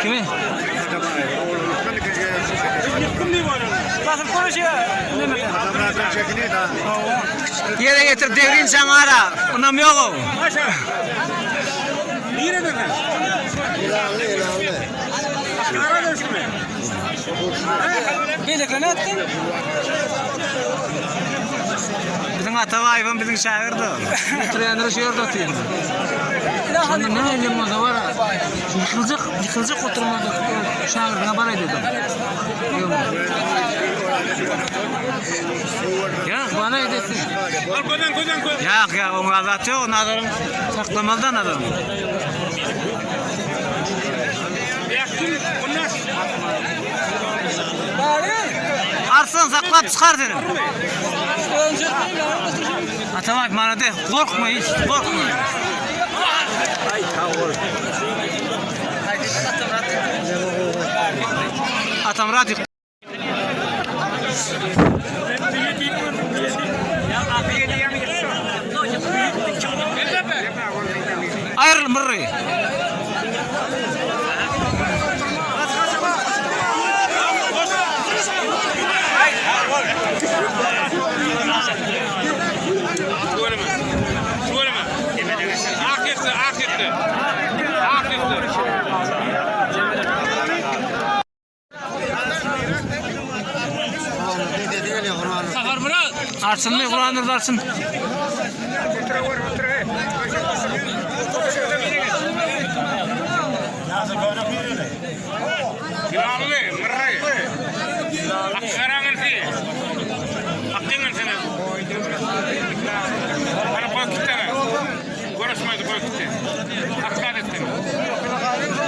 Kimi? Nasıl konuşuyor? Adamlardan çekiniyor da. Yere getir devrin sana. Onam yok o. Niye dedin? İlanlı. Kara döşümü. Gelecek ne ettin? Bizim Atavay'ın bizim şairdi. Treneri şey orada atıyor. Şimdi ne elim o da var. Yıkılacak oturmadı. Şairine bana dedim. Ya bana edesin. Kodan. Ya onu azatıyor. Onu adarım. Saklamalıdan adarım. Yaktın. Bunlar. Arslan saklat çıkar derim. Atavay bana de. Korkma hiç. Korkma. Atam rahat. Ayrıl mırrı. Arsın ne Kur'an'dır arsın.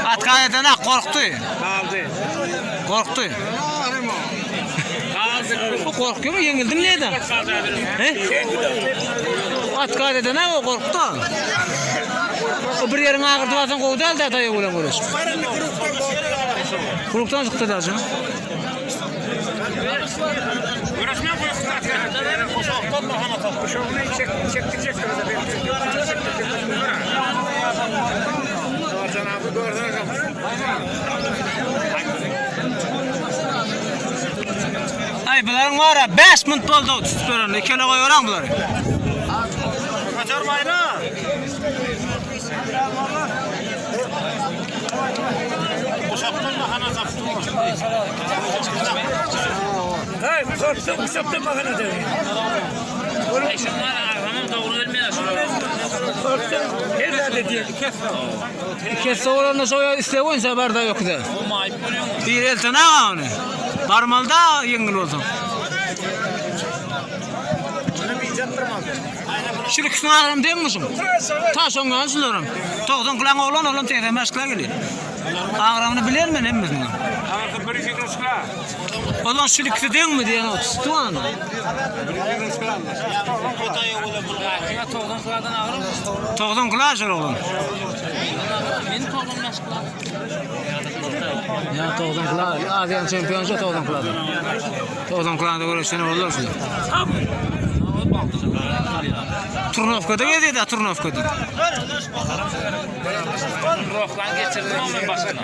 Atkaye'den korktu. Korktu. O korkuyor mu? Yengildin neyden? Atkaye'den o korktu. O bir yerin ağırdı bazen kovdu elde atayı ulan uğraşım. Kuruktan çıktı da canım. Uğraşmayan koyuyorsun. Koşaktan da hana tatlı. Koşakını çektirecek. Doğrucan abi doğrudan Ay bunların var ya 5 minut oldu tutuyorum. İkine koyuyorum bunları. kaçarmayın ha. Koşaktan da hana tatlı. Hey, koşaktan da hana tatlı. Kesse olanla soya isteyen sefer de yoktu. Bir elten ağa onu. Parmalda yengil oldu. Şirküsün ağrım değil misin? Ta sonuna sulurum. Toğdan kulağın oğlan teyze meşkile geliyor. Ağrımını bilir mi ne misin? Olan şirküsü değil mi diyen o tutu anı. Toğdan kulağı şöyle oğlum. Ya toğdan kulağı. Aziyan şampiyoncu toğdan kulağı. Toğdan kulağında uğraştığını olursun. Turnovka'da geldi de Turnovka'da. Turnovka'dan geçirdim ben başına.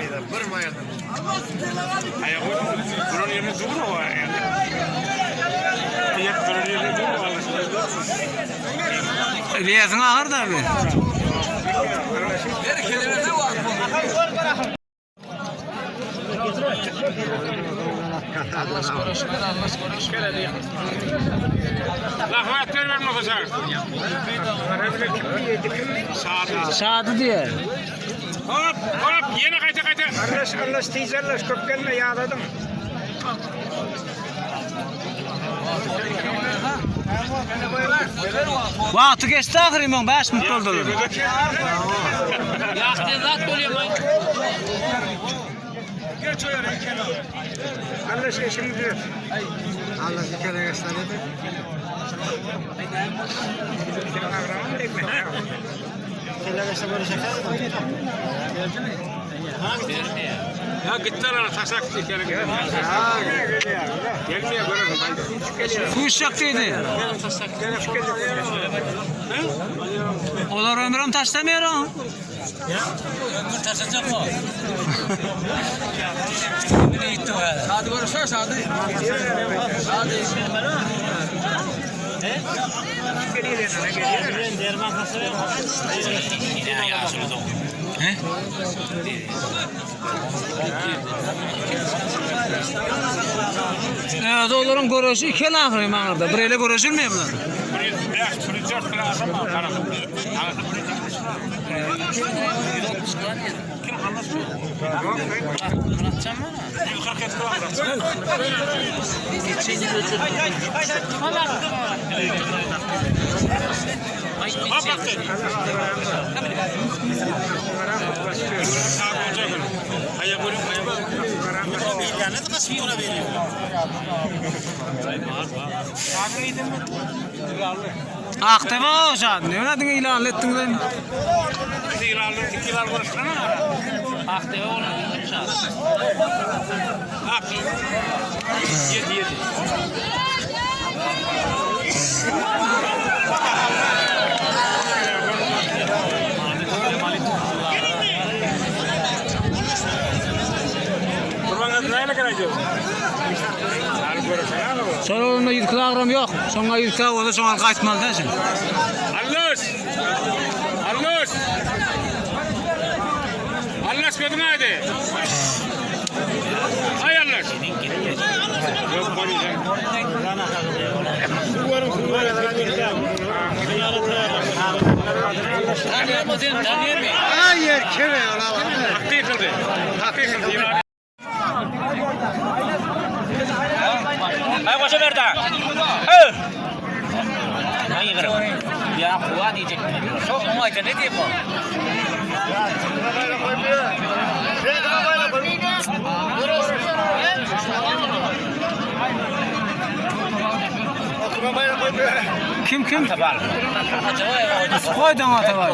Ayak buranın yerine durma o yani. Ayak buranın yerine durma Allah'ım. Liyazın ağır da abi. Allah skoruş. Lahmet vermem olacak. Şadı diye. Hop yine kayta. Allah teyzeler köpkenle yağladım. Vakti geçti ahırım 5 minut oldu. Yaktı zat oluyor mu? Geç o yere Allah şimdi diyor. Allah bir kere gösterdi. Ya gittiler ana taşak dikene gelmiyor. Gelmiyor görürüm. Kuş yaktıydı. Onlar ömrüm taşlamıyor. Ömür taşacak mı? Ne gitti o ya? Hadi görüşürüz hadi. Hadi. He? Evet, onların görüşü iki ahırı mağarada. Bireyle görüşülmüyor bunlar. Aktaba o şahit. Ne öyle ilan ettin ben? Aktaba onu şahit. Yedi. Sonra onunla yıkılağım yok. Sonra yıkılağı oldu, sonra kaçmalı da sen. Allah gözüne hadi. Hay Allah. Yok Hayır kere ona bak. Hakikaten. Ayo masuk berta. Ayo kero. Ya kuat diyecek. Sok mau aja ne dia, Pak? Kim? Tabal. Koy dama tabal.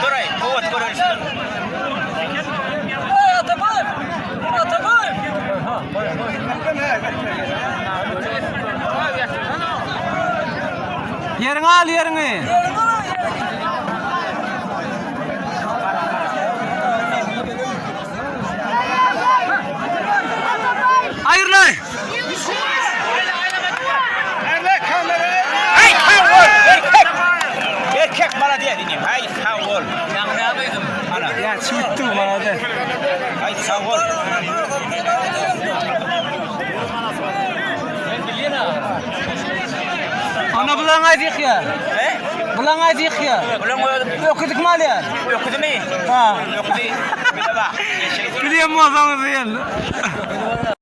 Dur ay. Kuat kuat. Yerini al yerini. Hayır lan. Hey, kawul. Erkek bana diye dinleyeyim. Hey, kawul. Yang ne yapıyordun? Ana. Ya çiğittim bana de. Hey, kawul. Ana bulan aydık ya. He? Bulan aydık ya. Ulang Okuduk mal ya. okudu mu? Ha. Okudu. Bir de bak. Biliyorum o zaman değil.